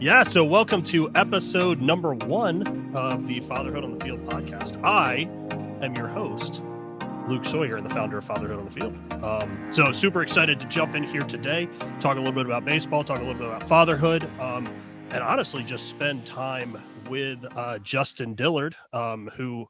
Yeah, so welcome to episode number 1 of the Fatherhood on the Field podcast. I am your host, Luke Sawyer, and the founder of Fatherhood on the Field. So super excited to jump in here today, talk a little bit about baseball, talk a little bit about fatherhood, and honestly just spend time with Justin Dillard, who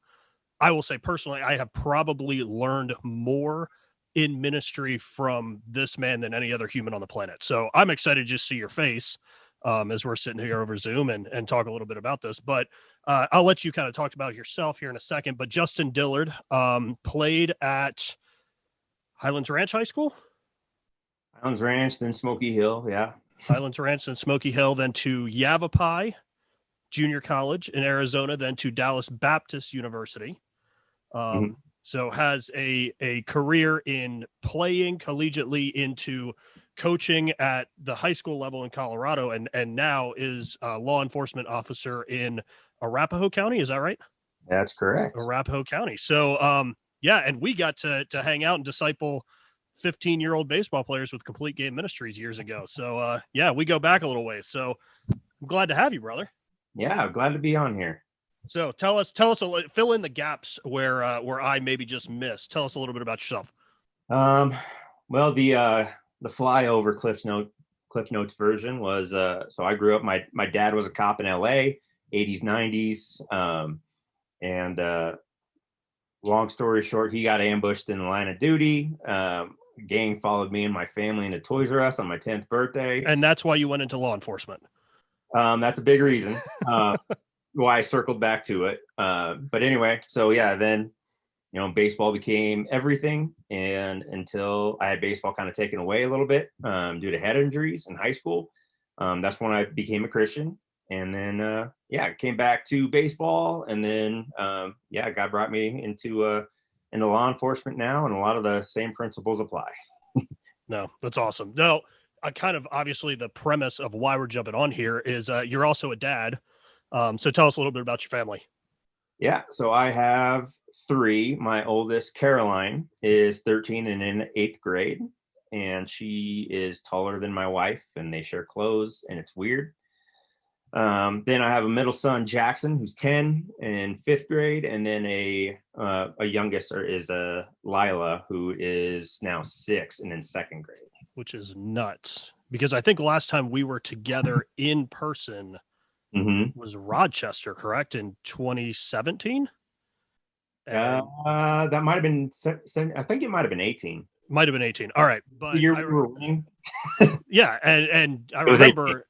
I will say personally, I have probably learned more in ministry from this man than any other human on the planet. So I'm excited to just see your face as we're sitting here over Zoom and talk a little bit about this. But I'll let you kind of talk about yourself here in a second. But Justin Dillard played at Highlands Ranch High School. Highlands Ranch, then Smoky Hill, yeah. Highlands Ranch, then Smoky Hill, then to Yavapai Junior College in Arizona, then to Dallas Baptist University. So has a career in playing collegiately into coaching at the high school level in Colorado, and now is a law enforcement officer in Arapahoe County. Is that right? That's correct. Arapahoe County. So, yeah, and we got to hang out and disciple 15-year-old baseball players with Complete Game Ministries years ago. So, yeah, we go back a little ways. So I'm glad to have you, brother. Yeah, glad to be on here. So tell us, fill in the gaps where I maybe just missed. Tell us a little bit about yourself. Well, the flyover Cliff Notes version was, so I grew up, my dad was a cop in LA, 80s, 90s. And long story short, he got ambushed in the line of duty. Gang followed me and my family into Toys R Us on my 10th birthday. And that's why you went into law enforcement. That's a big reason. Why I circled back to it. But anyway, so yeah, then, baseball became everything. And until I had baseball kind of taken away a little bit due to head injuries in high school, that's when I became a Christian. And then, came back to baseball. And then, God brought me into law enforcement now. And a lot of the same principles apply. No, that's awesome. No, I kind of obviously the premise of why we're jumping on here is you're also a dad. So tell us a little bit about your family. Yeah, so I have 3. My oldest, Caroline, is 13 and in 8th grade, and she is taller than my wife, and they share clothes, and it's weird. Then I have a middle son, Jackson, who's 10 and 5th grade, and then a youngest is Lila, who is now 6 and in 2nd grade. Which is nuts, because I think last time we were together in person was Rochester, correct? In 2017? That might have been, I think it might have been 18. Might have been 18. All right. But yeah. And I remember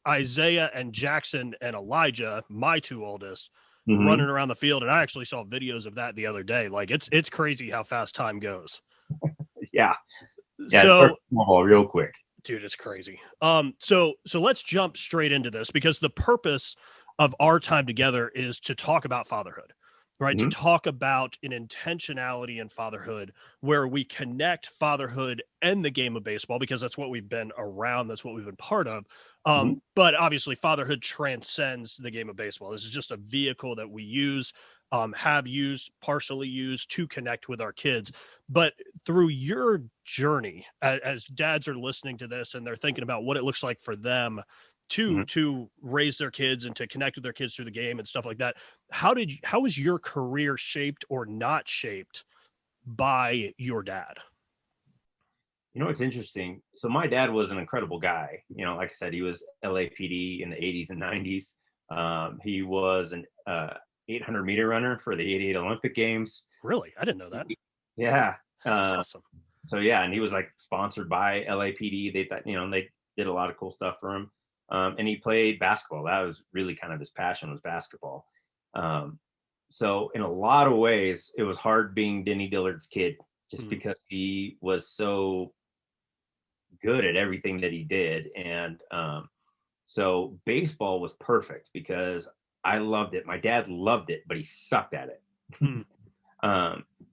Isaiah and Jackson and Elijah, my 2 oldest, running around the field. And I actually saw videos of that the other day. Like it's crazy how fast time goes. Yeah. So real quick. Dude, it's crazy. So let's jump straight into this, because the purpose of our time together is to talk about fatherhood, right? To talk about an intentionality in fatherhood where we connect fatherhood and the game of baseball, because that's what we've been around. That's what we've been part of. But obviously fatherhood transcends the game of baseball. This is just a vehicle that we use, have used, partially used to connect with our kids. But through your journey, as dads are listening to this and they're thinking about what it looks like for them to raise their kids and to connect with their kids through the game and stuff like that, how was your career shaped or not shaped by your dad? It's interesting. So my dad was an incredible guy. Like I said, he was LAPD in the 80s and 90s. He was an 800-meter runner for the 88 Olympic Games. Really? I didn't know that. Yeah. That's awesome. So yeah, and he was like sponsored by LAPD. They thought, they did a lot of cool stuff for him. And he played basketball. That was really kind of his passion, was basketball. So in a lot of ways, it was hard being Denny Dillard's kid, just because he was so good at everything that he did. And so baseball was perfect because I loved it. My dad loved it, but he sucked at it.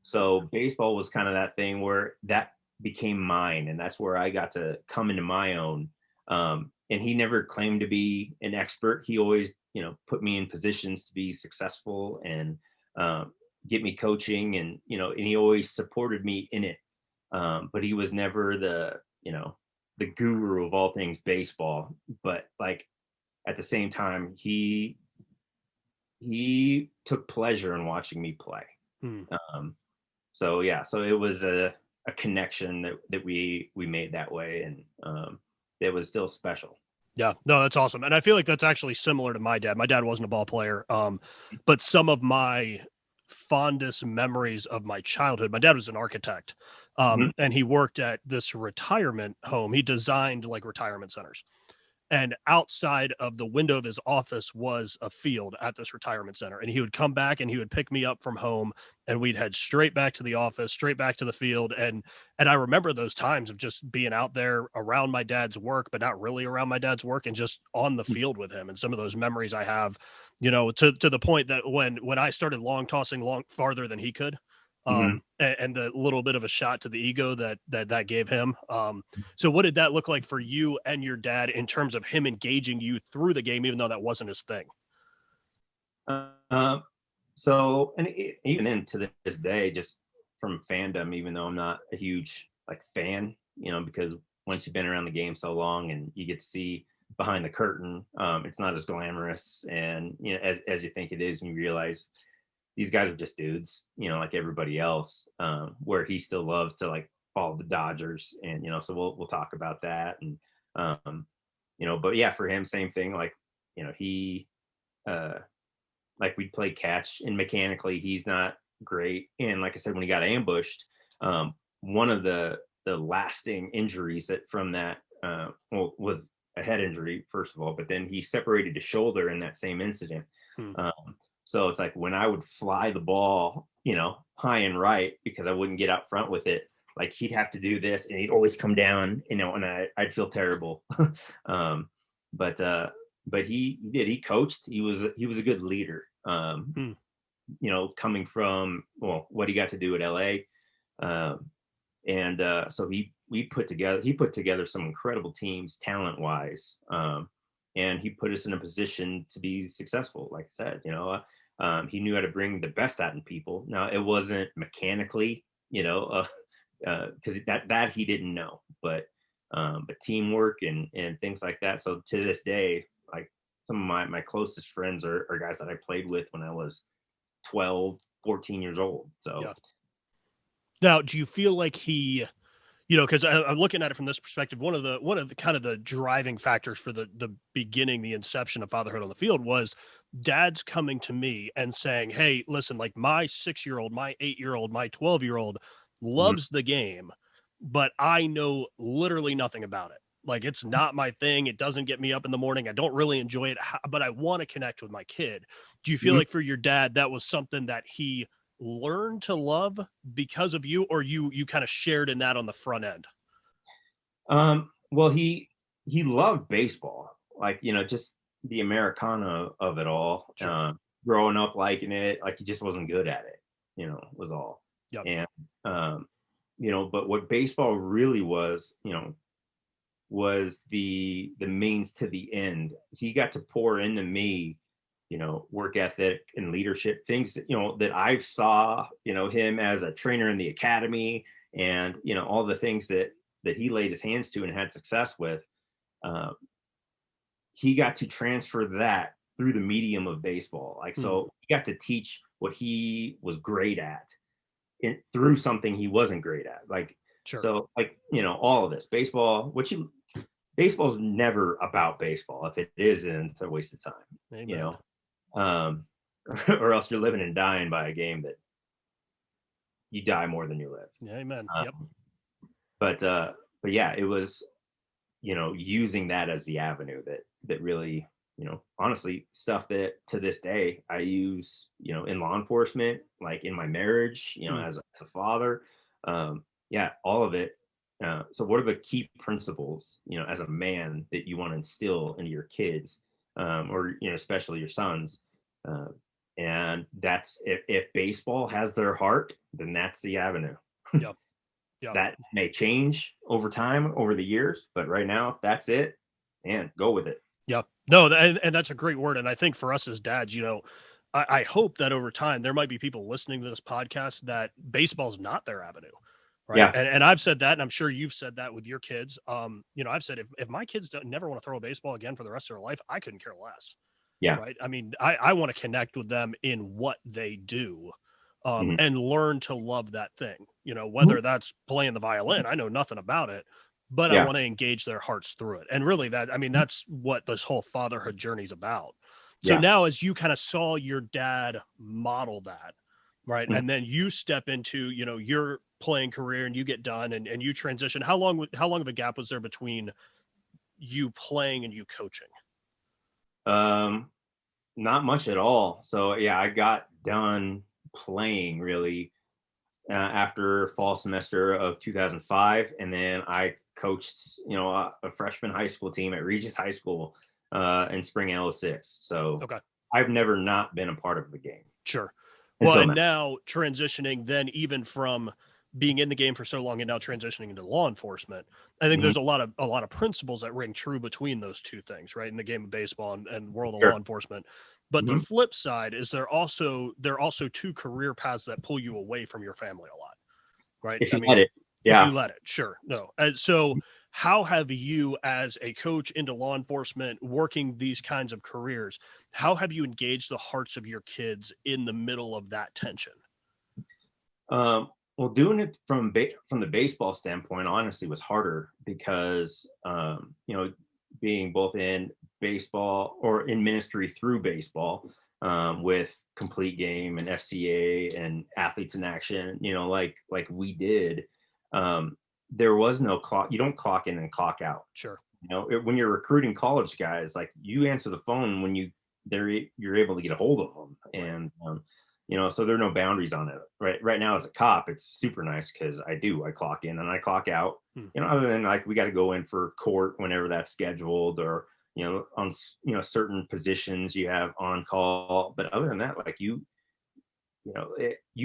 So baseball was kind of that thing where that became mine, and that's where I got to come into my own. And he never claimed to be an expert. He always, put me in positions to be successful and get me coaching, and he always supported me in it. But he was never the guru of all things baseball. But like at the same time, he took pleasure in watching me play. Hmm. So yeah, so it was a connection that we made that way, and it was still special. Yeah, no, that's awesome. And I feel like that's actually similar to my dad. My dad wasn't a ball player. But some of my fondest memories of my childhood, my dad was an architect. Mhm. And he worked at this retirement home. He designed like retirement centers. And outside of the window of his office was a field at this retirement center. And he would come back and he would pick me up from home, and we'd head straight back to the office, straight back to the field. And I remember those times of just being out there around my dad's work, but not really around my dad's work, and just on the field with him. And some of those memories I have, to the point that when I started long tossing long farther than he could, Mhm. and the little bit of a shot to the ego that gave him. So what did that look like for you and your dad in terms of him engaging you through the game, even though that wasn't his thing? Um, so, and even into this day, just from fandom, even though I'm not a huge like fan, because once you've been around the game so long and you get to see behind the curtain, it's not as glamorous and as you think it is, and you realize these guys are just dudes, like everybody else. Where he still loves to like follow the Dodgers, and so we'll talk about that, and but yeah, for him, same thing. Like he uh like we'd play catch, and mechanically he's not great. And like I said, when he got ambushed, one of the lasting injuries from that was a head injury first of all, but then he separated his shoulder in that same incident. Hmm. So it's like when I would fly the ball, high and right, because I wouldn't get out front with it, like he'd have to do this and he'd always come down, and I'd feel terrible. um, but he coached. He was a good leader. Hmm. Coming from what he got to do at LA. And so he put together some incredible teams talent wise. And he put us in a position to be successful. Like I said, he knew how to bring the best out in people. Now it wasn't mechanically, because that he didn't know, but teamwork and things like that. So to this day, like some of my closest friends are guys that I played with when I was 12, 14 years old. So Yeah. Now, do you feel like because I'm looking at it from this perspective, one of the kind of the driving factors for the beginning, the inception of fatherhood on the field was dads coming to me and saying, "Hey, listen, like my 6-year-old, my 8-year-old, my 12-year-old mhm, loves the game, but I know literally nothing about it. Like it's not my thing. It doesn't get me up in the morning. I don't really enjoy it, but I want to connect with my kid." Do you feel mhm. like for your dad that was something that he learned to love because of you, or you kind of shared in that on the front end? Well, he loved baseball, like just the Americana of it all. Sure. Growing up liking it, like he just wasn't good at it, was all. Yep. And but what baseball really was, was the means to the end. He got to pour into me, work ethic and leadership things that, that I've saw, him as a trainer in the academy, and all the things that he laid his hands to and had success with. Uh, he got to transfer that through the medium of baseball. Like, Hmm. so he got to teach what he was great at through something he wasn't great at. Like, Sure. so like, all of this baseball, baseball's never about baseball. If it isn't, it's a waste of time, you Amen. know, um, or else you're living and dying by a game that you die more than you live. Amen. Yep. Um, but yeah, it was, using that as the avenue that really, honestly, stuff that to this day I use, in law enforcement, like in my marriage, Hmm. as a father. Yeah, all of it. So what are the key principles, as a man that you want to instill into your kids, or, especially your sons? Uh, and that's if baseball has their heart, then that's the avenue. Yep. Yep. That may change over time, over the years, but right now, that's it. And go with it. Yep. No, and that's a great word. And I think for us as dads, I hope that over time there might be people listening to this podcast that baseball's not their avenue, Right. Yeah. And I've said that, and I'm sure you've said that with your kids. I've said if my kids never want to throw a baseball again for the rest of their life, I couldn't care less. Yeah. Right. I mean, I want to connect with them in what they do, Mhm. and learn to love that thing, Mhm. whether that's playing the violin. I know nothing about it, but I Yeah. want to engage their hearts through it. And really that's what this whole fatherhood journey is about. So Yeah. now, as you kind of saw your dad model that, right, Mhm. and then you step into, your playing career and you get done and you transition, how long of a gap was there between you playing and you coaching? Not much at all. So yeah, I got done playing really after fall semester of 2005, and then I coached, a freshman high school team at Regis High School in spring '06. So Okay. I've never not been a part of the game Sure. Well, until and now. now transitioning then even from being in the game for so long and now transitioning into law enforcement, I think Mhm. there's a lot of principles that ring true between those two things, right? In the game of baseball and world of law Sure. enforcement. But the Mhm. flip side is there are also two career paths that pull you away from your family a lot, right? If I you let mean, it, if you yeah. let it, sure. No. And so how have you, as a coach into law enforcement, working these kinds of careers, how have you engaged the hearts of your kids in the middle of that tension? Well, doing it from the baseball standpoint, honestly, was harder because being both in baseball or in ministry through baseball, with Complete Game and FCA and Athletes in Action, like we did. There was no clock. You don't clock in and clock out. Sure. When you're recruiting college guys, like you answer the phone when you're able to get a hold of them, Right. and so there are no boundaries on it. Right now, as a cop, it's super nice because I clock in and I clock out. Hmm. Other than like we got to go in for court whenever that's scheduled, or on certain positions you have on call. But other than that, like you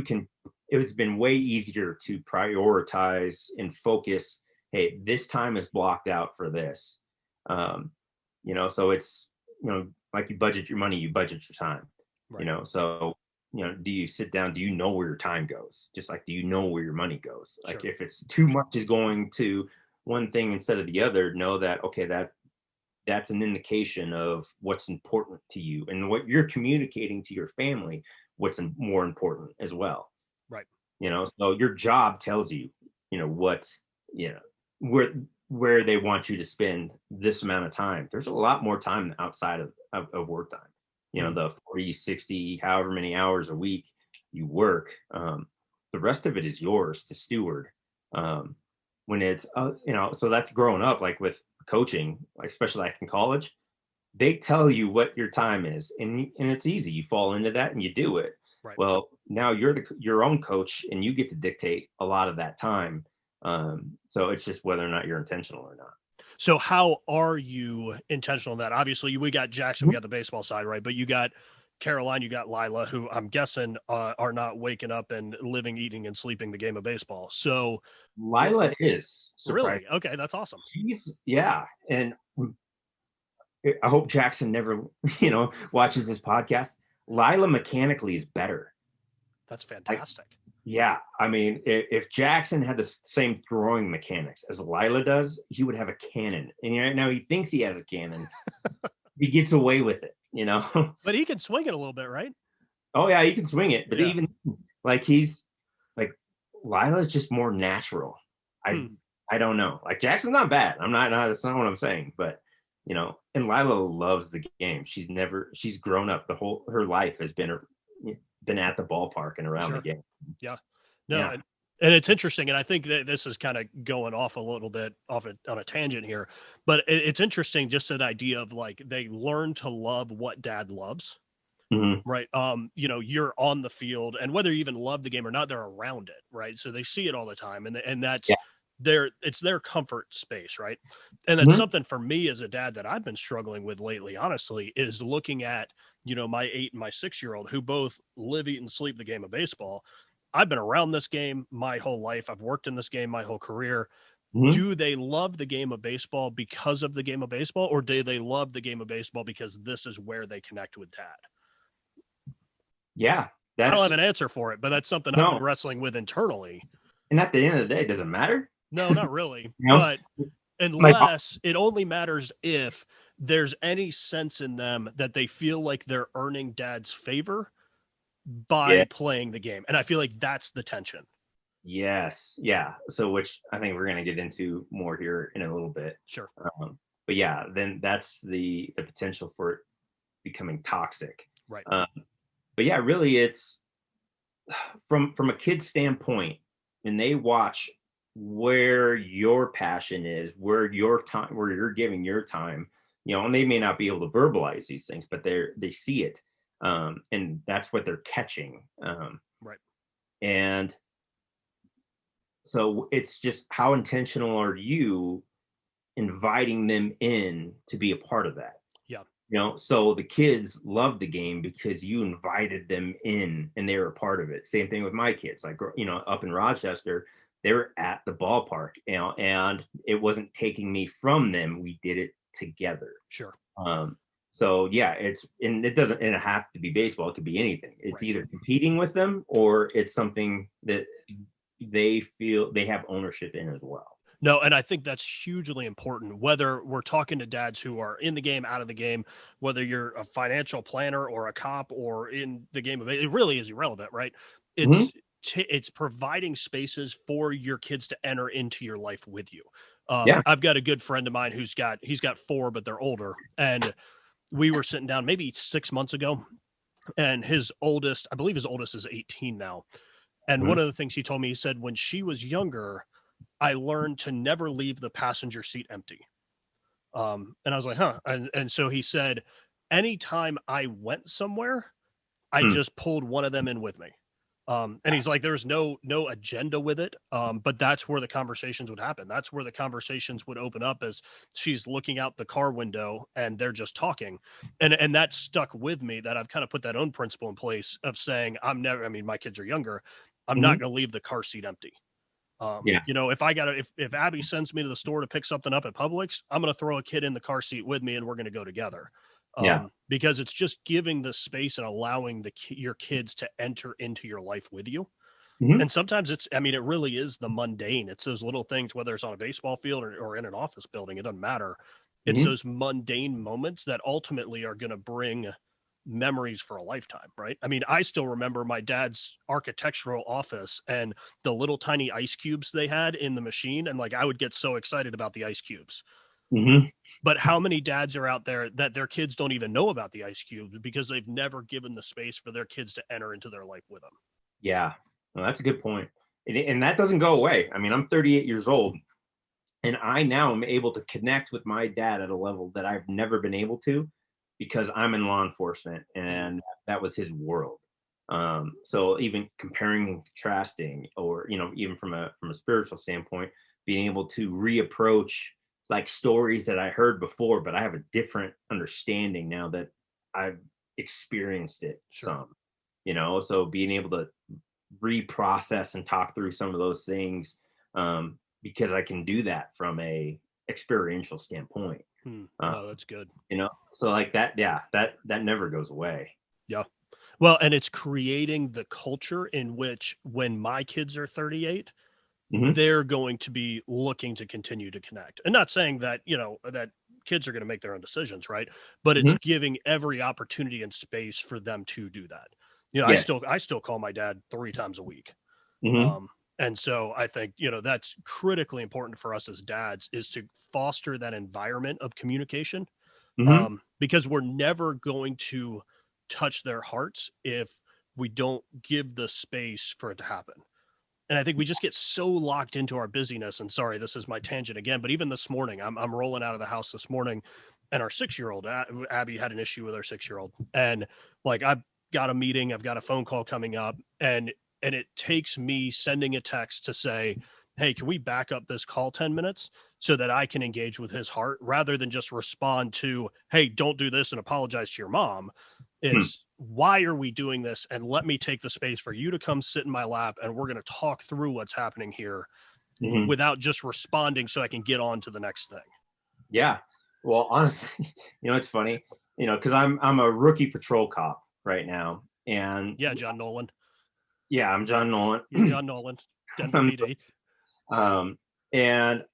can. It has been way easier to prioritize and focus. Hey, this time is blocked out for this. Um, so it's like you budget your money, you budget your time. Right. So do you sit down? Do you know where your time goes? Just like, do you know where your money goes? Like Sure. if it's too much is going to one thing instead of the other, know that okay, that's an indication of what's important to you and what you're communicating to your family, what's more important as well. Right. So your job tells you, what, you know, where where they want you to spend this amount of time. There's a lot more time outside of work time. Hmm. The 40, 60, however many hours a week you work. The rest of it is yours to steward. Um, when it's, so that's growing up, like with coaching, like especially like in college, they tell you what your time is, and it's easy. You fall into that and you do it. Right. Well, now you're your own coach, and you get to dictate a lot of that time. So it's just whether or not you're intentional or not. So how are you intentional in that? Obviously, we got Jackson, we Mhm. got the baseball side, right? But you got Caroline, you got Lila, who I'm guessing are not waking up and living, eating, and sleeping the game of baseball. So Lila is surprised. really, okay, that's awesome. Yeah, and I hope Jackson never, watches this podcast. Lila mechanically is better. That's Like, fantastic. yeah, I mean, if Jackson had the same throwing mechanics as Lila does, he would have a cannon. And right now he thinks he has a cannon. He gets away with it. But he can swing it a little bit, right? Oh yeah, he can swing it, but Yeah. even like he's like Lila's just more natural. I Hmm. I don't know. Like Jackson's not bad. I'm not. That's not what I'm saying. But and Lila loves the game. She's grown up. Her life has been at the ballpark and around the Sure. game. Yeah. No, Yeah. and it's interesting, and I think that this is kind of going off a little bit on a tangent here, but it's interesting just that idea of like they learn to love what dad loves, Hmm. right? You're on the field, and whether you even love the game or not, they're around it, right? So they see it all the time, and that's Yeah. it's their comfort space, right? And that's Hmm. something for me as a dad that I've been struggling with lately, honestly, is looking at my 8 and my 6-year old who both live, eat, and sleep the game of baseball. I've been around this game my whole life. I've worked in this game my whole career. Hmm. Do they love the game of baseball because of the game of baseball, or do they love the game of baseball because this is where they connect with dad? Yeah. I don't That's have an answer for it, but that's something I've been no. wrestling with internally. And at the end of the day, it doesn't matter. No, not really. You know, But my unless it only matters if there's any sense in them that they feel like they're earning dad's favor yeah, by playing the game. And I feel like that's the tension. yes, yeah. So which I think we're gonna get into more here in a little bit. Sure. But yeah, then that's the potential for it becoming toxic. Right. Um, but yeah, really, it's from a kid's standpoint, and they watch where your passion is, where your time, where you're giving your time, and they may not be able to verbalize these things, but they see it, and that's what they're catching, Right. and so it's just how intentional are you inviting them in to be a part of that. Yeah. So the kids love the game because you invited them in and they were a part of it. Same thing with my kids, like, up in Rochester, they were at the ballpark, and it wasn't taking me from them. We did it together. Sure. Um, so yeah, it doesn't have to be baseball. It could be anything. It's Right. either competing with them or it's something that they feel they have ownership in as well. No, and I think that's hugely important, whether we're talking to dads who are in the game, out of the game, whether you're a financial planner or a cop or in the game of it really is irrelevant, right? Mhm. It's it's providing spaces for your kids to enter into your life with you. Yeah. I've got a good friend of mine he's got four, but they're older, and we were sitting down maybe 6 months ago, and I believe his oldest is 18 now. And Mhm. one of the things he told me, he said, when she was younger, I learned to never leave the passenger seat empty. And I was like, huh. And so he said, anytime I went somewhere, I Hmm. just pulled one of them in with me. And he's like, there's no agenda with it. But that's where the conversations would happen. That's where the conversations would open up as she's looking out the car window and they're just talking. And that stuck with me, that I've kind of put that own principle in place of saying, I mean, my kids are younger. I'm not Mhm. going to leave the car seat empty. Yeah. If I got to, if Abby sends me to the store to pick something up at Publix, I'm going to throw a kid in the car seat with me and we're going to go together. Yeah. Because it's just giving the space and allowing your kids to enter into your life with you. Mhm. And sometimes I mean, it really is the mundane. It's those little things, whether it's on a baseball field or in an office building, it doesn't matter. It's Mhm. those mundane moments that ultimately are going to bring memories for a lifetime, right? I mean, I still remember my dad's architectural office and the little tiny ice cubes they had in the machine. And like, I would get so excited about the ice cubes. Mhm. But how many dads are out there that their kids don't even know about the ice cubes because they've never given the space for their kids to enter into their life with them? Yeah. Well, that's a good point. And that doesn't go away. I mean, I'm 38 years old, and I now am able to connect with my dad at a level that I've never been able to because I'm in law enforcement Mm, and that was his world. So even comparing, contrasting, or even from a spiritual standpoint, being able to reapproach like stories that I heard before, but I have a different understanding now that I've experienced it sure. some. So being able to reprocess and talk through some of those things, because I can do that from a experiential standpoint. Hmm. Uh, Oh, that's good. so like that, yeah, that never goes away. Yeah. Well, and it's creating the culture in which when my kids are 38, Hmm. they're going to be looking to continue to connect. And not saying that, that kids are going to make their own decisions, right? But it's Hmm. giving every opportunity and space for them to do that. Yes. I still call my dad 3 times a week. Hmm. And so I think, that's critically important for us as dads, is to foster that environment of communication, Hmm. because we're never going to touch their hearts if we don't give the space for it to happen. And I think we just get so locked into our busyness. And sorry, this is my tangent again, but even this morning, I'm rolling out of the house this morning, and our 6-year-old Abby had an issue with our 6-year-old, and like I've got a meeting, I've got a phone call coming up, and it takes me sending a text to say, "Hey, can we back up this call 10 minutes so that I can engage with his heart rather than just respond to, hey, don't do this and apologize to your mom." It's, why are we doing this? And let me take the space for you to come sit in my lap and we're going to talk through what's happening here Hmm. without just responding so I can get on to the next thing. Yeah. Well, honestly, it's funny, because I'm a rookie patrol cop right now, and Yeah, John Nolan. Yeah, I'm John Nolan. You're John Nolan, Denver Um, PD. and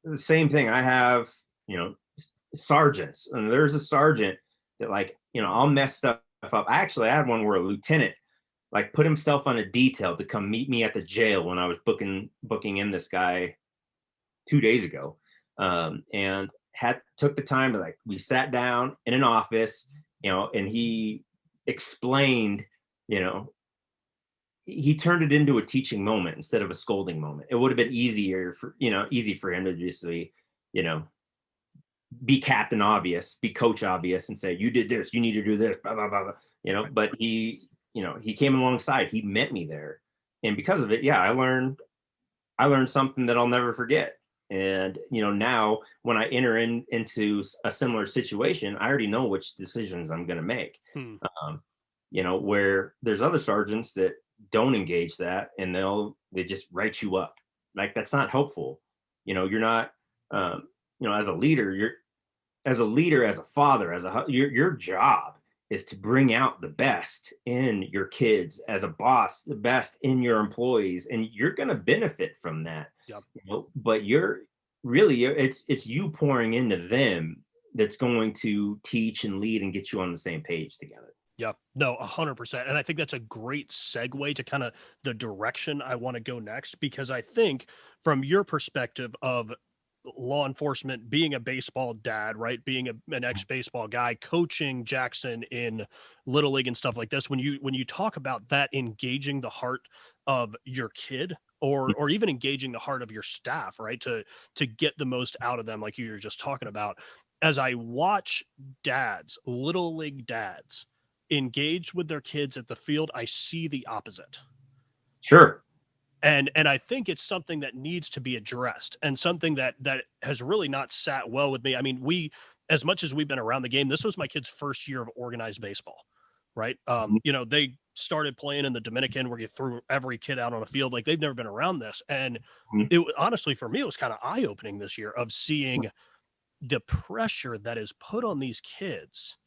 the same thing. I have, sergeants, and there's a sergeant that, like, I'll mess stuff up. I had one where a lieutenant like put himself on a detail to come meet me at the jail when I was booking in this guy 2 days ago, and had took the time to, like, we sat down in an office, and he explained, you know, he turned it into a teaching moment instead of a scolding moment. It would have been easy for him to just you know, be captain obvious, be coach obvious, and say, you did this, you need to do this, blah, blah, blah, blah. But he came alongside, he met me there. And because of it, yeah, I learned something that I'll never forget. And now when I enter into a similar situation, I already know which decisions I'm going to make. Um, where there's other sergeants that don't engage that, and they just write you up. Like, that's not helpful. You're not, as a leader, as a father, your job is to bring out the best in your kids, as a boss, the best in your employees, and you're going to benefit from that. Yep. But it's you pouring into them that's going to teach and lead and get you on the same page together. Yeah, no, 100%. And I think that's a great segue to kind of the direction I want to go next, because I think from your perspective of law enforcement, being a baseball dad, right? Being an ex-baseball guy, coaching Jackson in Little League and stuff like this, when you talk about that, engaging the heart of your kid, or even engaging the heart of your staff, right? To get the most out of them, like you were just talking about. As I watch dads, Little League dads, engaged with their kids at the field, I see the opposite. Sure. And I think it's something that needs to be addressed, and something that has really not sat well with me. I mean, as much as we've been around the game, this was my kid's first year of organized baseball, right? They started playing in the Dominican, where you threw every kid out on a field. Like, they've never been around this. And it honestly, for me, it was kind of eye-opening this year of seeing the pressure that is put on these kids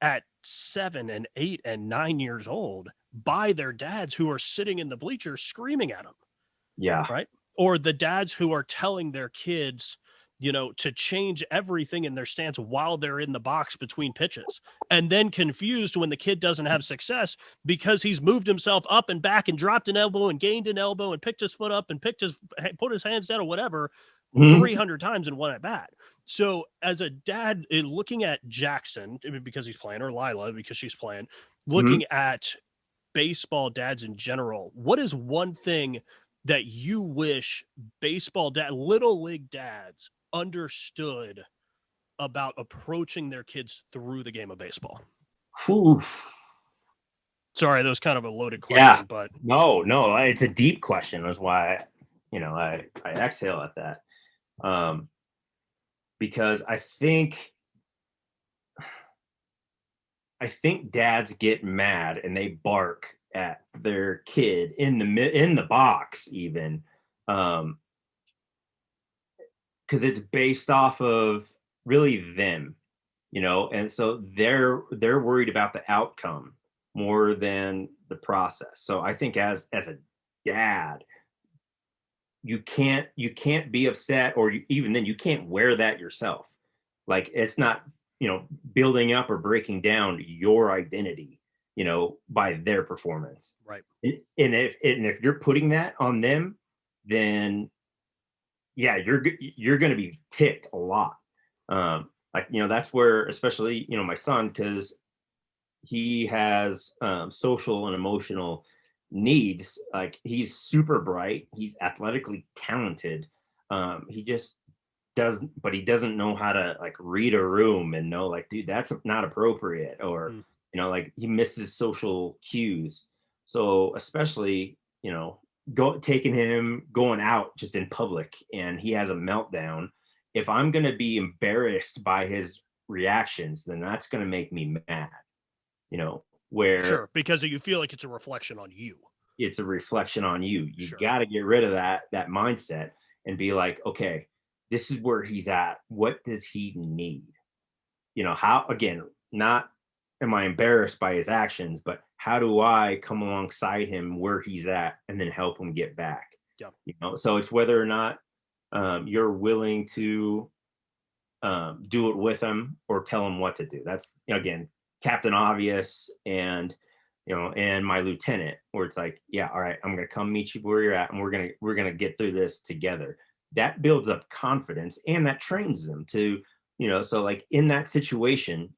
at 7 and 8 and 9 years old by their dads, who are sitting in the bleachers screaming at them. Yeah. Right. Or the dads who are telling their kids, to change everything in their stance while they're in the box between pitches, and then confused when the kid doesn't have success because he's moved himself up and back and dropped an elbow and gained an elbow and picked his foot up and put his hands down or whatever, 300 times in one at bat. So as a dad, looking at Jackson because he's playing, or Lila because she's playing, looking at baseball dads in general, what is one thing that you wish Little League dads understood about approaching their kids through the game of baseball? Whew. Sorry, that was kind of a loaded question, Yeah. but No, it's a deep question. That's why, I exhale at that. Because I think dads get mad and they bark at their kid in the box, even, because it's based off of really them, and so they're worried about the outcome more than the process. So I think as a dad, you can't be upset, or even then you can't wear that yourself. Like, it's not, building up or breaking down your identity, by their performance. right. And if you're putting that on them, then yeah, you're going to be ticked a lot. Like, that's where, especially, my son, because he has social and emotional needs. Like, he's super bright, he's athletically talented. He just he doesn't know how to, like, read a room and know, like, dude, that's not appropriate, or like, he misses social cues. So especially, taking him going out just in public and he has a meltdown, if I'm going to be embarrassed by his reactions, then that's going to make me mad, where Sure, because you feel like it's a reflection on you. it's a reflection on you. You Sure. got to get rid of that mindset and be like, okay, this is where he's at. What does he need? How, again, not am I embarrassed by his actions, but how do I come alongside him where he's at and then help him get back? Yeah. So it's whether or not you're willing to do it with him or tell him what to do. That's, again, Captain Obvious and and my lieutenant, where it's like, yeah, all right, I'm gonna come meet you where you're at, and we're gonna get through this together. That builds up confidence, and that trains them to, so like in that situation,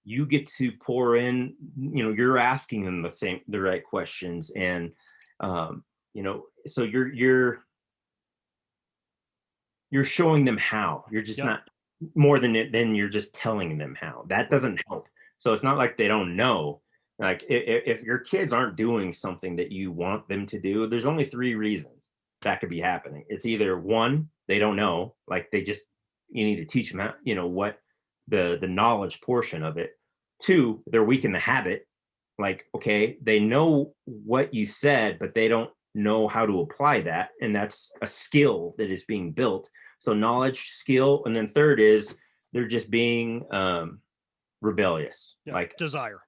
you get to pour in, you're asking them the right questions, and so you're showing them how. You're just not more than you're just telling them how. That doesn't help. So it's not like they don't know. Like if your kids aren't doing something that you want them to do, there's only three reasons that could be happening. It's either one, they don't know, like you need to teach them how, what the knowledge portion of it. Two, they're weak in the habit. Like, okay, they know what you said, but they don't know how to apply that. And that's a skill that is being built. So knowledge, skill. And then third is they're just being rebellious. Like desire.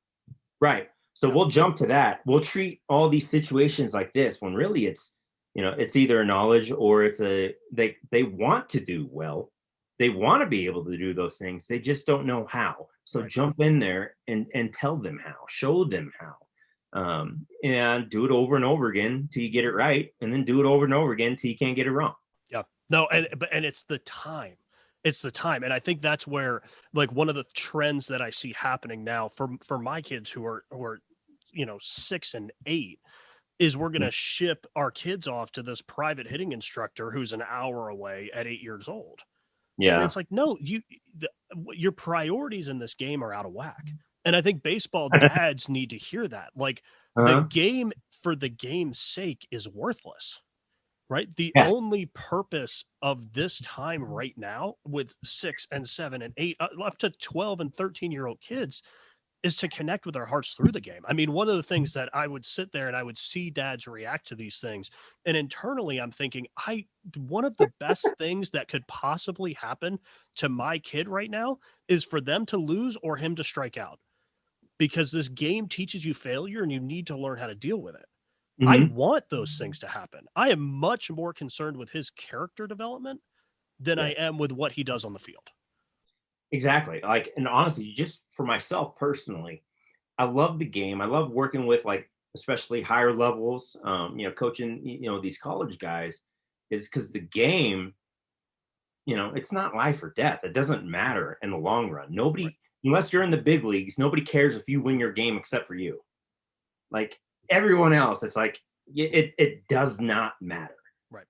Right. So we'll jump to that. We'll treat all these situations like this when really it's either a knowledge or it's they want to do well. They want to be able to do those things. They just don't know how. So jump in there and tell them how, show them how, and do it over and over again till you get it right. And then do it over and over again till you can't get it wrong. Yeah. No. And it's the time. It's the time. And I think that's where, like, one of the trends that I see happening now for my kids who are 6 and 8 is we're going to ship our kids off to this private hitting instructor who's an hour away at 8 years old. Yeah. And it's like, no, your priorities in this game are out of whack. And I think baseball dads need to hear that. Like, the game for the game's sake is worthless. Right. The only purpose of this time right now with 6 and 7 and 8 up to 12 and 13-year-old kids is to connect with their hearts through the game. I mean, one of the things that I would sit there and I would see dads react to these things. And internally, I'm thinking, one of the best things that could possibly happen to my kid right now is for them to lose or him to strike out, because this game teaches you failure and you need to learn how to deal with it. I want those things to happen. I am much more concerned with his character development than I am with what he does on the field. Exactly. Like, and honestly, just for myself personally, I love the game. I love working with, like, especially higher levels, coaching, these college guys, is because the game, it's not life or death. It doesn't matter in the long run. Nobody, unless you're in the big leagues, nobody cares if you win your game except for you. Like, everyone else, it's like it does not matter. Right.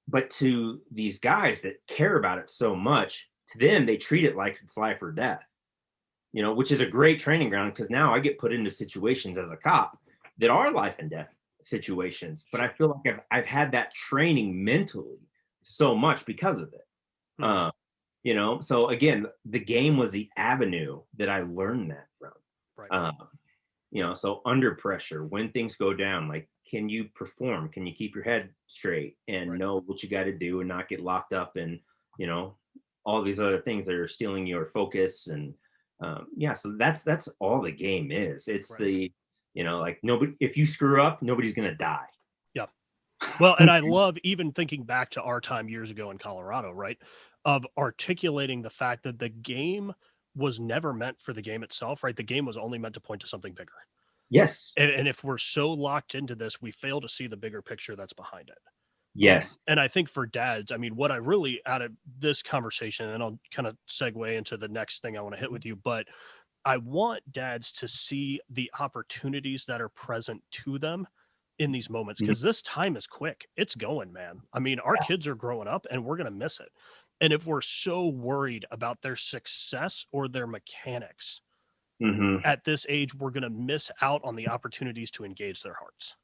But to these guys that care about it so much, to them, they treat it like it's life or death, which is a great training ground, because now I get put into situations as a cop that are life and death situations. But I feel like I've had that training mentally so much because of it. So again, the game was the avenue that I learned that from. Right. So under pressure, when things go down, like, can you perform? Can you keep your head straight and know what you got to do and not get locked up in, all these other things that are stealing your focus? And so that's all the game is. It's like, nobody, if you screw up, nobody's going to die. Yeah. Well, and I love even thinking back to our time years ago in Colorado, right? Of articulating the fact that the game was never meant for the game itself, right? The game was only meant to point to something bigger. Yes. And if we're so locked into this, we fail to see the bigger picture that's behind it. Yes. And I think for dads, I mean, what I really out of this conversation, and I'll kind of segue into the next thing I want to hit with you, but I want dads to see the opportunities that are present to them in these moments, because this time is quick. It's going, man. I mean, our kids are growing up and we're going to miss it. And if we're so worried about their success or their mechanics at this age, we're going to miss out on the opportunities to engage their hearts.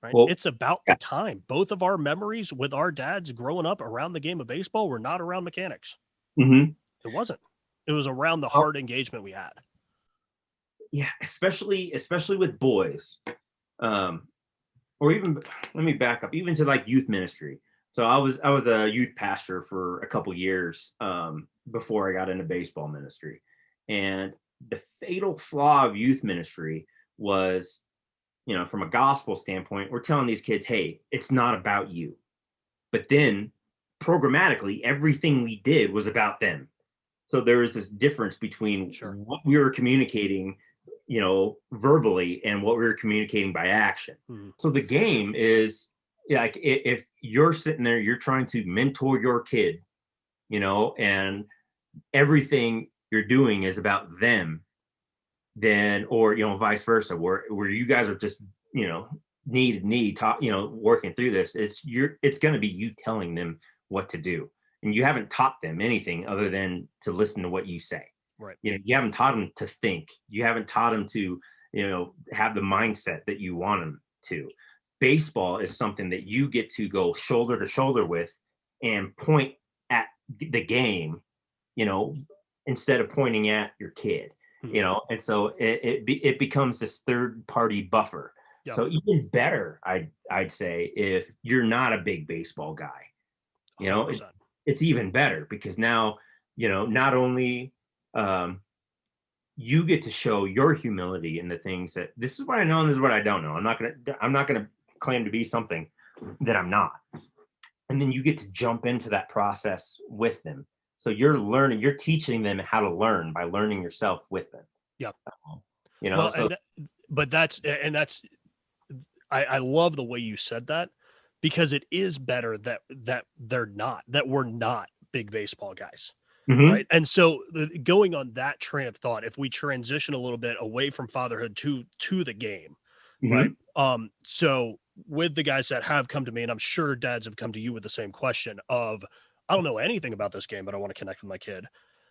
Right? Well, it's about the time. Both of our memories with our dads growing up around the game of baseball were not around mechanics. It wasn't. It was around the heart engagement we had. Yeah, especially with boys. Or even, let me back up, even to like youth ministry. So I was a youth pastor for a couple years before I got into baseball ministry. And the fatal flaw of youth ministry was, from a gospel standpoint, we're telling these kids, hey, it's not about you. But then programmatically, everything we did was about them. So there was this difference between what we were communicating, verbally, and what we were communicating by action. Mm-hmm. So the game is like, if you're sitting there, you're trying to mentor your kid, and everything you're doing is about them, then, or, vice versa, where you guys are just, knee to knee, working through this, it's going to be you telling them what to do. And you haven't taught them anything other than to listen to what you say. Right. You haven't taught them to think. You haven't taught them to, have the mindset that you want them to. Baseball is something that you get to go shoulder to shoulder with and point at the game, instead of pointing at your kid, and so it becomes this third party buffer. Yep. So even better, I'd say, if you're not a big baseball guy, it's even better, because now, not only you get to show your humility in the things that, this is what I know and this is what I don't know. I'm not gonna claim to be something that I'm not. And then you get to jump into that process with them. So you're teaching them how to learn by learning yourself with them. Yep. Well, so, I love the way you said that, because it is better that we're not big baseball guys. Mm-hmm. Right. And so going on that train of thought, if we transition a little bit away from fatherhood to the game, mm-hmm. right? So with the guys that have come to me, and I'm sure dads have come to you with the same question of, I don't know anything about this game, but I want to connect with my kid.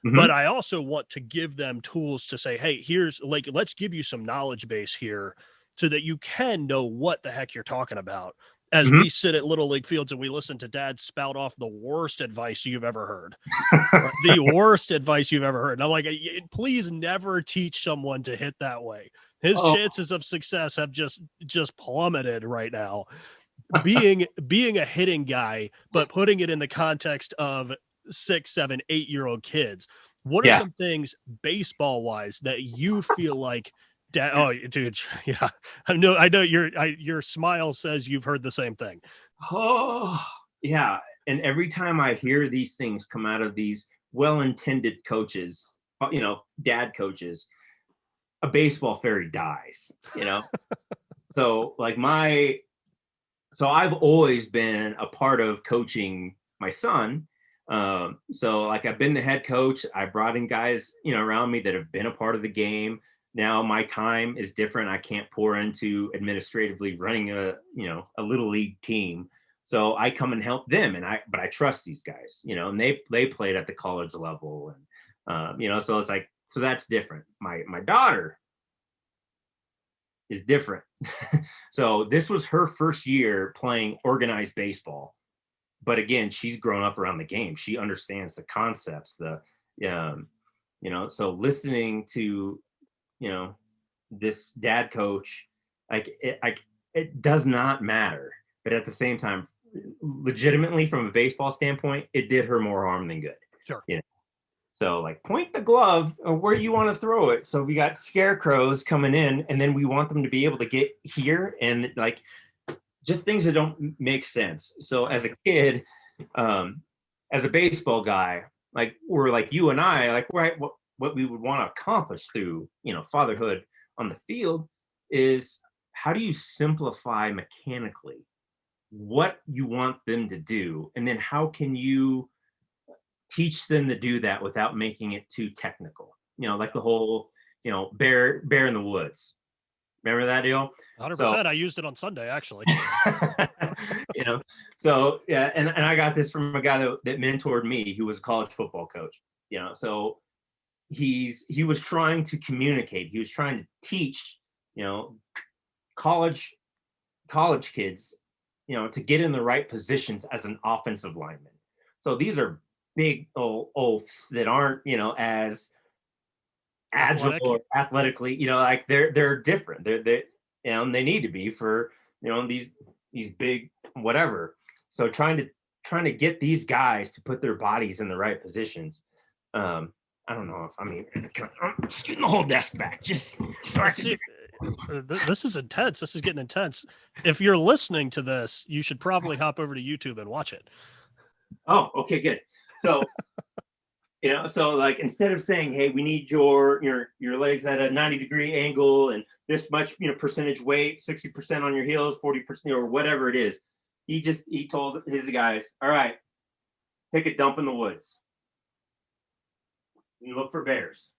Mm-hmm. But I also want to give them tools to say, hey, let's give you some knowledge base here so that you can know what the heck you're talking about. As mm-hmm. we sit at Little League fields and we listen to dad spout off the worst advice you've ever heard, the worst advice you've ever heard. And I'm like, please never teach someone to hit that way. His chances of success have just plummeted right now. Being a hitting guy, but putting it in the context of 6, 7, 8-year-old kids. What are some things baseball wise that you feel like, oh, dude, yeah, I know your smile says you've heard the same thing. Oh, yeah. And every time I hear these things come out of these well-intended coaches, dad coaches, a baseball fairy dies, So I've always been a part of coaching my son. So like, I've been the head coach. I brought in guys, around me that have been a part of the game. Now my time is different. I can't pour into administratively running a little league team. So I come and help them, but I trust these guys, and they played at the college level, and so it's like, so that's different. My daughter is different. So this was her first year playing organized baseball, but again, she's grown up around the game. She understands the concepts, so listening to this dad coach, it does not matter, but at the same time, legitimately from a baseball standpoint, it did her more harm than good. Sure. So like, point the glove where you want to throw it. So we got scarecrows coming in, and then we want them to be able to get here, and like, just things that don't make sense. So as a kid, as a baseball guy, like, we're like, you and I, like, right, what we would want to accomplish through, fatherhood on the field is, how do you simplify mechanically what you want them to do? And then how can you teach them to do that without making it too technical? Like the whole, bear in the woods. Remember that deal? 100%. So, I used it on Sunday, actually. So yeah, and I got this from a guy that mentored me, who was a college football coach. So he was trying to communicate. He was trying to teach, college kids, to get in the right positions as an offensive lineman. So these are big oafs that aren't, as agile or athletically, like they're different. They they need to be for, these big whatever. So trying to get these guys to put their bodies in the right positions. I don't know if I'm scooting the whole desk back just so I can. This is intense. This is getting intense. If you're listening to this, you should probably hop over to YouTube and watch it. Oh, okay, good. So, so like instead of saying, hey, we need your legs at a 90-degree angle and this much, percentage weight, 60% on your heels, 40%, or whatever it is, he told his guys, all right, take a dump in the woods. You look for bears.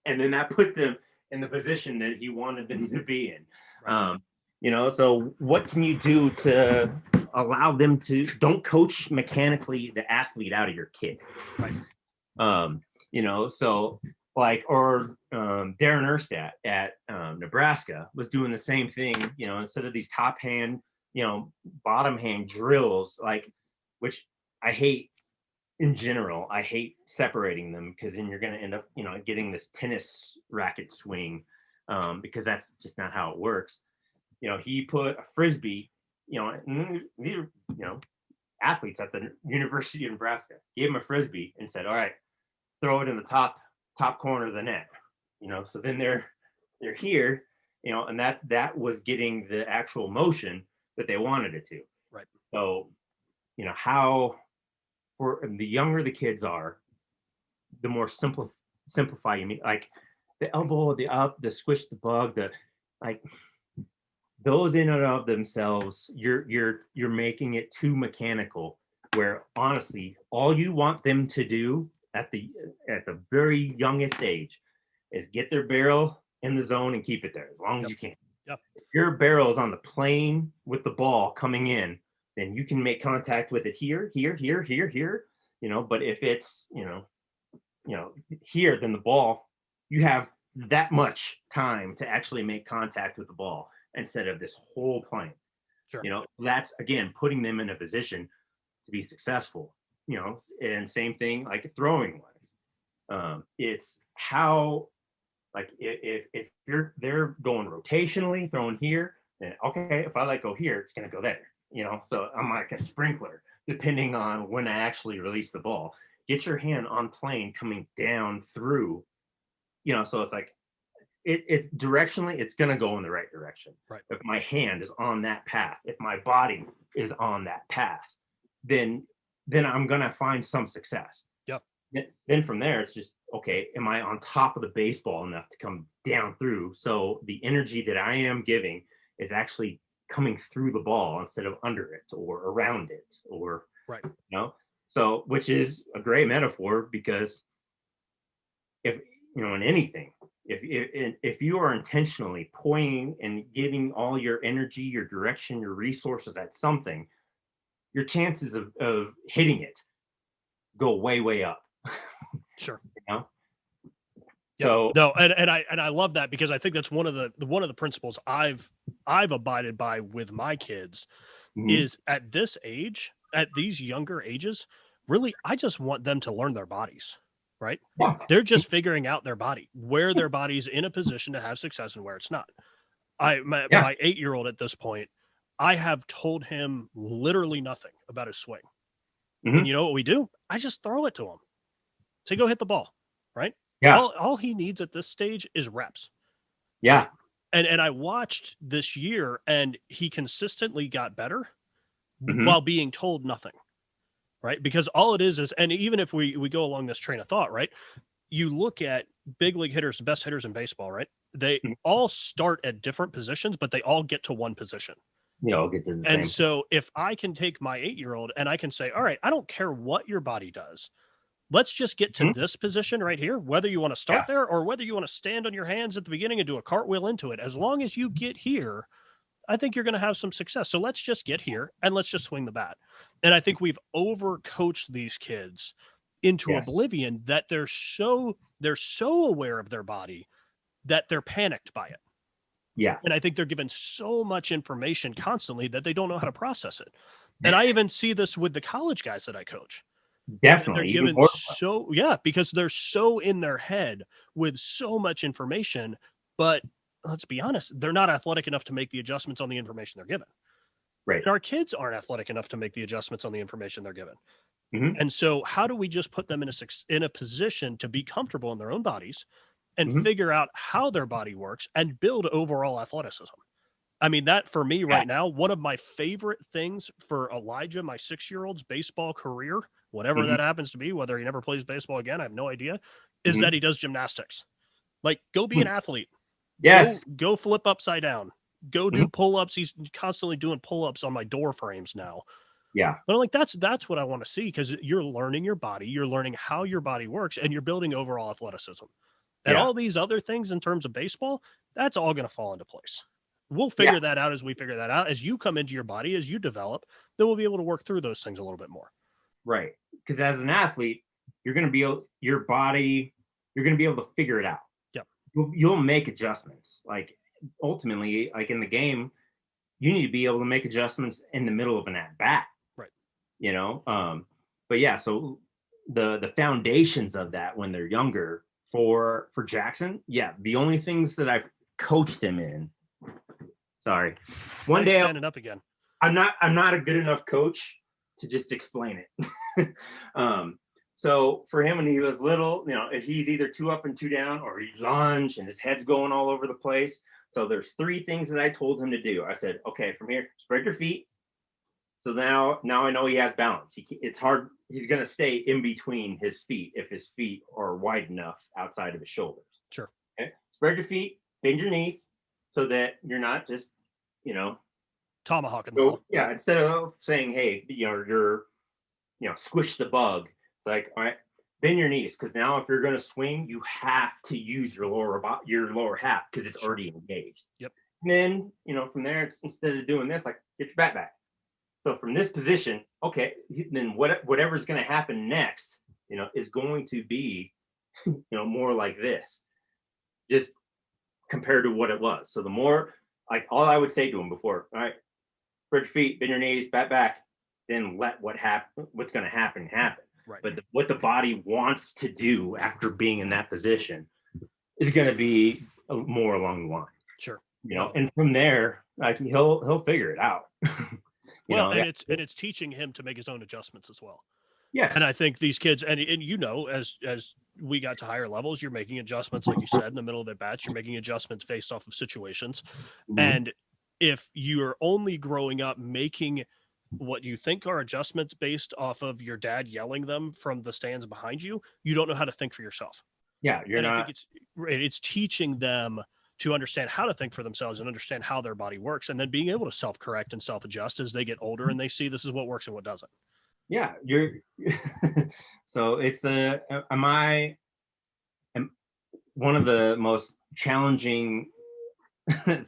And then that put them in the position that he wanted them to be in. Right. So what can you do to allow them to don't coach mechanically the athlete out of your kid? Right. So like, or Darren Erstad at Nebraska was doing the same thing, instead of these top hand, bottom hand drills, like, which I hate. In general, I hate separating them because then you're going to end up, getting this tennis racket swing because that's just not how it works. He put a Frisbee, and these are, athletes at the University of Nebraska. Gave him a Frisbee and said, all right, throw it in the top corner of the net, so then they're here, and that was getting the actual motion that they wanted it to. Right. So, how, or the younger the kids are, the more simplify you mean, like the elbow, the up, the squish the bug, the like those in and of themselves, you're making it too mechanical, where honestly all you want them to do at the very youngest age is get their barrel in the zone and keep it there as long as you can. Yep. If your barrel is on the plane with the ball coming in, then you can make contact with it here, but if it's, here, then the ball, you have that much time to actually make contact with the ball instead of this whole plane. Sure. That's, again, putting them in a position to be successful, and same thing, like throwing wise. It's how, like, if they're going rotationally, throwing here, then okay, if I let go here, it's going to go there. So I'm like a sprinkler, depending on when I actually release the ball. Get your hand on plane coming down through, so it's like, it's directionally, it's going to go in the right direction. Right. If my hand is on that path, if my body is on that path, then I'm going to find some success. Yep. Then from there, it's just, okay, am I on top of the baseball enough to come down through? So the energy that I am giving is actually coming through the ball instead of under it or around it, or right. So, which is a great metaphor, because if in anything, if you are intentionally pointing and giving all your energy, your direction, your resources at something, your chances of hitting it go way up. Sure. Yep. So no, and I love that, because I think that's one of the principles I've abided by with my kids. Mm-hmm. Is at this age, at these younger ages, really, I just want them to learn their bodies, right? Yeah. They're just figuring out their body, where their body's in a position to have success and where it's not. My 8-year-old at this point, I have told him literally nothing about his swing. Mm-hmm. And you know what we do? I just throw it to him. Say, go hit the ball, right? Yeah. All he needs at this stage is reps. Yeah. And I watched this year, and he consistently got better, mm-hmm. while being told nothing, right? Because all it is, and even if we go along this train of thought, right? You look at big league hitters, best hitters in baseball, right? They mm-hmm. all start at different positions, but they all get to one position. All get to the same. And so if I can take my 8-year-old and I can say, all right, I don't care what your body does. Let's just get to mm-hmm. this position right here, whether you want to start there or whether you want to stand on your hands at the beginning and do a cartwheel into it. As long as you get here, I think you're going to have some success. So let's just get here and let's just swing the bat. And I think we've overcoached these kids into oblivion, that they're so aware of their body that they're panicked by it. Yeah. And I think they're given so much information constantly that they don't know how to process it. And I even see this with the college guys that I coach. Definitely. They're given because they're so in their head with so much information, but let's be honest, they're not athletic enough to make the adjustments on the information they're given. Right. And our kids aren't athletic enough to make the adjustments on the information they're given. Mm-hmm. And so how do we just put them in a position to be comfortable in their own bodies and Mm-hmm. figure out how their body works and build overall athleticism? I mean, that for me Yeah. right now, one of my favorite things for Elijah, my 6-year-old's baseball career, whatever Mm-hmm. that happens to be, whether he never plays baseball again, I have no idea, is Mm-hmm. that he does gymnastics. Like, go be an athlete. Go Yes. go flip upside down. Go Mm-hmm. do pull-ups. He's constantly doing pull-ups on my door frames now. Yeah. But I'm like, that's what I want to see, because you're learning your body, you're learning how your body works, and you're building overall athleticism. And Yeah. all these other things in terms of baseball, that's all going to fall into place. We'll Yeah. figure that out as we figure that out. As you come into your body, as you develop, then we'll be able to work through those things a little bit more. Right. Because as an athlete, you're going to be your body. You're going to be able to figure it out. Yep. You'll make adjustments. Like ultimately, like in the game, you need to be able to make adjustments in the middle of an at bat. Right. You know. But yeah, so the foundations of that when they're younger for Jackson, yeah, the only things that I've coached him in. Sorry, one Nice day standing up again. I'm not a good enough coach to just explain it. So for him when he was little, you know, he's either 2 up and 2 down, or he's lunge and his head's going all over the place. So there's 3 things that I told him to do. I said, okay, from here, spread your feet. So now I know he has balance. It's hard. He's going to stay in between his feet if his feet are wide enough outside of his shoulders. Sure. Okay. Spread your feet, bend your knees so that you're not just, you know, Tomahawking the so ball. yeah, instead of saying, hey, you're squish the bug, it's like, all right, bend your knees, because now if you're going to swing, you have to use your lower half because it's already engaged. Yep. And then, from there, it's instead of doing this, like, get your bat back. So from this position, okay, then whatever's going to happen next, is going to be, more like this, just compared to what it was. So the more, like, all I would say to him before, all right, spread your feet, bend your knees, bat back, then let what's going to happen. Right. But what the body wants to do after being in that position is going to be more along the line. Sure. And from there, like, he'll figure it out. It's teaching him to make his own adjustments as well. Yes. And I think these kids, and as we got to higher levels, you're making adjustments, like you said, in the middle of at bats, you're making adjustments based off of situations. Mm-hmm. And if you're only growing up making what you think are adjustments based off of your dad yelling them from the stands behind you, you don't know how to think for yourself. Yeah, I think it's teaching them to understand how to think for themselves and understand how their body works, and then being able to self-correct and self-adjust as they get older and they see this is what works and what doesn't. Yeah, so it's one of the most challenging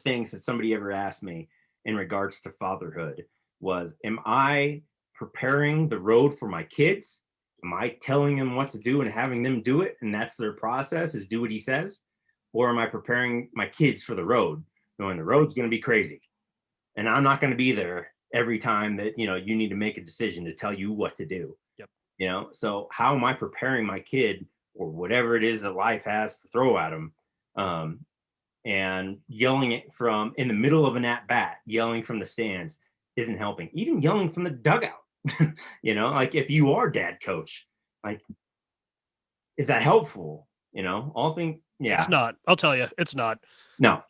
things that somebody ever asked me in regards to fatherhood was, am I preparing the road for my kids? Am I telling them what to do and having them do it, and that's their process, is do what he says? Or am I preparing my kids for the road, knowing the road's going to be crazy and I'm not going to be there every time that you need to make a decision to tell you what to do? Yep. So how am I preparing my kid or whatever it is that life has to throw at them? And yelling it from in the middle of an at bat, yelling from the stands isn't helping. Even yelling from the dugout, like, if you are dad coach, like, is that helpful? All things. Yeah, it's not. I'll tell you, it's not. No.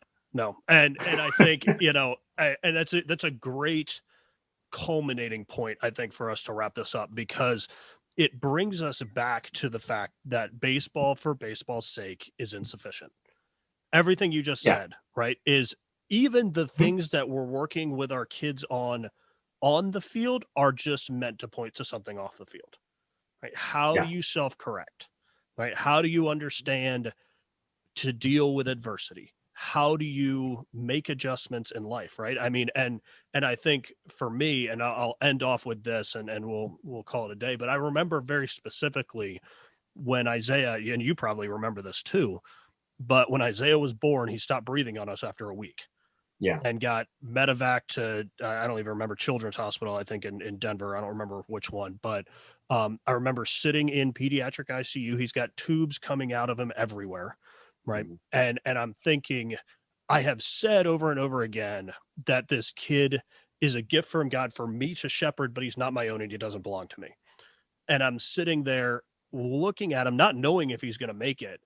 And I think, and that's a great culminating point, I think, for us to wrap this up, because it brings us back to the fact that baseball for baseball's sake is insufficient. Everything you just said, right, is even the things that we're working with our kids on the field are just meant to point to something off the field, right? How do you self-correct, right? How do you understand to deal with adversity? How do you make adjustments in life, right? I mean, and I think for me, and I'll end off with this, and we'll call it a day, but I remember very specifically when Isaiah, and you probably remember this too, but when Isaiah was born, he stopped breathing on us after a week. Yeah. And got medevac to, I don't even remember, Children's Hospital, I think in Denver. I don't remember which one, but I remember sitting in pediatric ICU. He's got tubes coming out of him everywhere. Right. Mm-hmm. And I'm thinking, I have said over and over again that this kid is a gift from God for me to shepherd, but he's not my own and he doesn't belong to me. And I'm sitting there looking at him, not knowing if he's going to make it,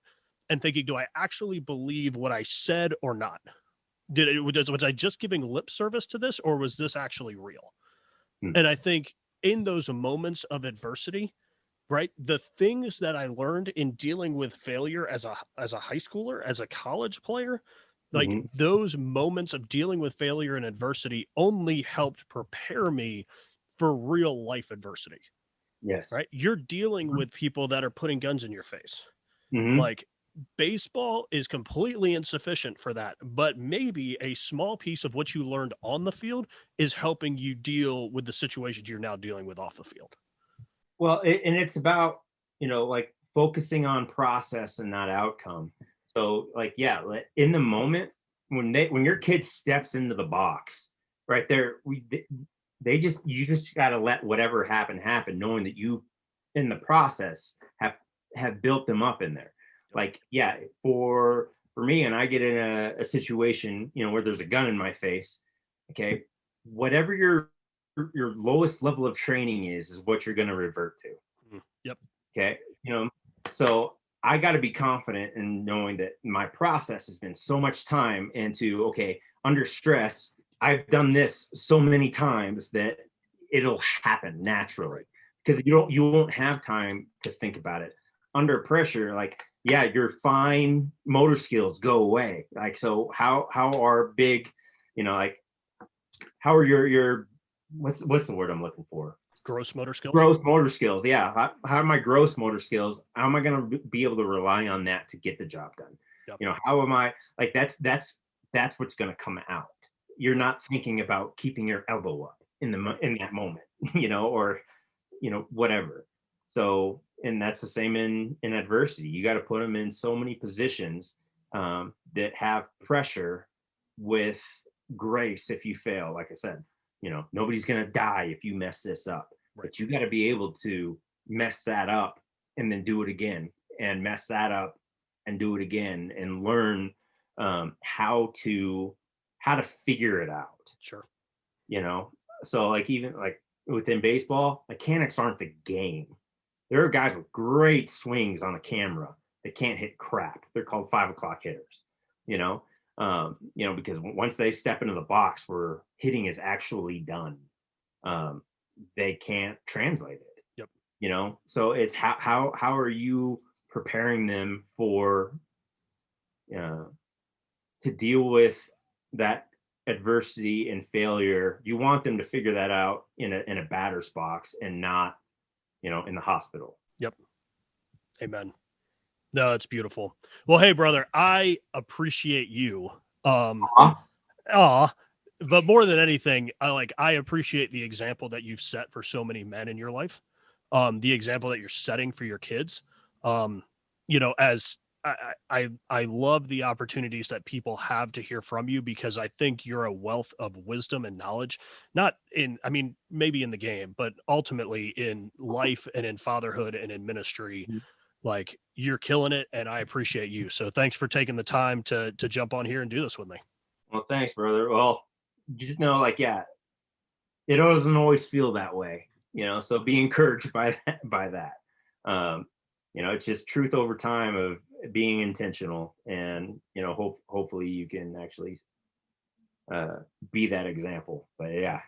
and thinking, do I actually believe what I said or not? Was I just giving lip service to this, or was this actually real? And I think in those moments of adversity, right, the things that I learned in dealing with failure as a high schooler, as a college player, like those moments of dealing with failure and adversity only helped prepare me for real life adversity. Yes. Right? You're dealing with people that are putting guns in your face. Like, baseball is completely insufficient for that, but maybe a small piece of what you learned on the field is helping you deal with the situations you're now dealing with off the field. Well, and it's about, like focusing on process and not outcome. So like, yeah, in the moment when your kid steps into the box right there, you just got to let whatever happen, knowing that you in the process have built them up in there. Like, yeah, for me, and I get in a situation, where there's a gun in my face. Okay. Whatever your lowest level of training is what you're going to revert to. Yep. Okay. So I got to be confident in knowing that my process has been so much time into, okay, under stress, I've done this so many times that it'll happen naturally, because you won't have time to think about it. Under pressure, like, yeah, your fine motor skills go away. Like, so how are big, like, how are your what's the word I'm looking for? Gross motor skills. Gross motor skills. Yeah. How are my gross motor skills? How am I going to be able to rely on that to get the job done? Yep. How am I, like, that's what's going to come out. You're not thinking about keeping your elbow up in that moment, or, whatever. So, and that's the same in adversity. You got to put them in so many positions that have pressure with grace. If you fail, like I said, nobody's going to die if you mess this up. Right. But you got to be able to mess that up and then do it again, and mess that up and do it again, and learn how to figure it out. Sure. So like, even like within baseball, mechanics aren't the game. There are guys with great swings on a camera that can't hit crap. They're called 5 o'clock hitters, because once they step into the box where hitting is actually done, they can't translate it. Yep. So it's how are you preparing them for to deal with that adversity and failure? You want them to figure that out in a batter's box, and not, in the hospital. Yep. Amen. No, it's beautiful. Well, hey, brother, I appreciate you. But more than anything, I appreciate the example that you've set for so many men in your life. The example that you're setting for your kids. As I love the opportunities that people have to hear from you, because I think you're a wealth of wisdom and knowledge, maybe in the game, but ultimately in life and in fatherhood and in ministry. Like, you're killing it, and I appreciate you. So thanks for taking the time to jump on here and do this with me. Well, thanks, brother. Well, just know, yeah, it doesn't always feel that way, so be encouraged by that. It's just truth over time of being intentional, and, hopefully you can actually be that example. But yeah,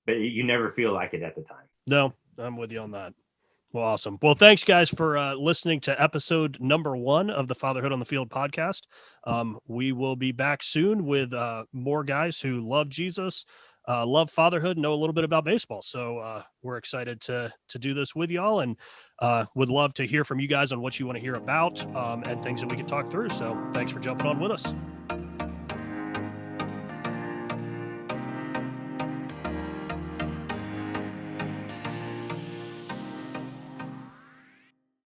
but you never feel like it at the time. No, I'm with you on that. Well, awesome. Well, thanks, guys, for listening to episode number 1 of the Fatherhood on the Field podcast. We will be back soon with more guys who love Jesus, love fatherhood, know a little bit about baseball. So we're excited to do this with y'all, and would love to hear from you guys on what you want to hear about, and things that we can talk through. So thanks for jumping on with us.